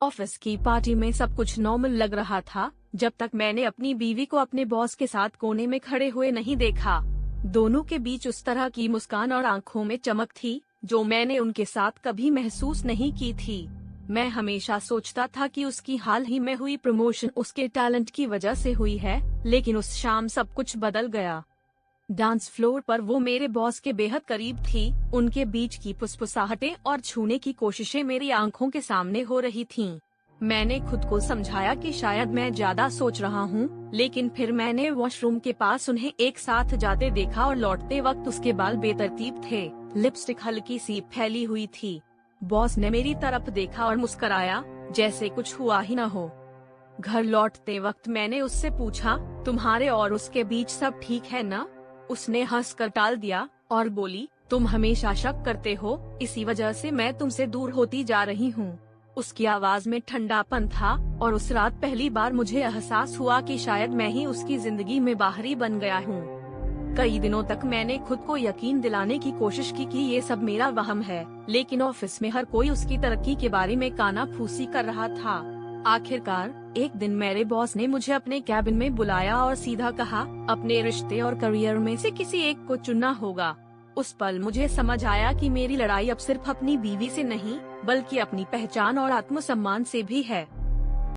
Office की party में सब कुछ नॉर्मल लग रहा था जब तक मैंने अपनी बीवी को अपने बॉस के साथ कोने में खड़े हुए नहीं देखा। दोनों के बीच उस तरह की मुस्कान और आंखों में चमक थी जो मैंने उनके साथ कभी महसूस नहीं की थी। मैं हमेशा सोचता था कि उसकी हाल ही में हुई प्रमोशन उसके टैलेंट की वजह से हुई है, लेकिन उस शाम सब कुछ बदल गया। डांस फ्लोर पर वो मेरे बॉस के बेहद करीब थी। उनके बीच की फुसफुसाहटें और छूने की कोशिशें मेरी आंखों के सामने हो रही थीं। मैंने खुद को समझाया कि शायद मैं ज्यादा सोच रहा हूँ, लेकिन फिर मैंने वॉशरूम के पास उन्हें एक साथ जाते देखा और लौटते वक्त उसके बाल बेतरतीब थे, लिपस्टिक हल्की सी फैली हुई थी। बॉस ने मेरी तरफ देखा और मुस्कुराया, जैसे कुछ हुआ ही न हो। घर लौटते वक्त मैंने उससे पूछा, तुम्हारे और उसके बीच सब ठीक है ना? उसने हंसकर टाल दिया और बोली, तुम हमेशा शक करते हो, इसी वजह से मैं तुमसे दूर होती जा रही हूँ। उसकी आवाज में ठंडापन था और उस रात पहली बार मुझे एहसास हुआ कि शायद मैं ही उसकी जिंदगी में बाहरी बन गया हूँ। कई दिनों तक मैंने खुद को यकीन दिलाने की कोशिश की कि ये सब मेरा वहम है, लेकिन ऑफिस में हर कोई उसकी तरक्की के बारे में कानाफूसी कर रहा था। आखिरकार एक दिन मेरे बॉस ने मुझे अपने कैबिन में बुलाया और सीधा कहा, अपने रिश्ते और करियर में से किसी एक को चुनना होगा। उस पल मुझे समझ आया कि मेरी लड़ाई अब सिर्फ अपनी बीवी से नहीं, बल्कि अपनी पहचान और आत्मसम्मान से भी है।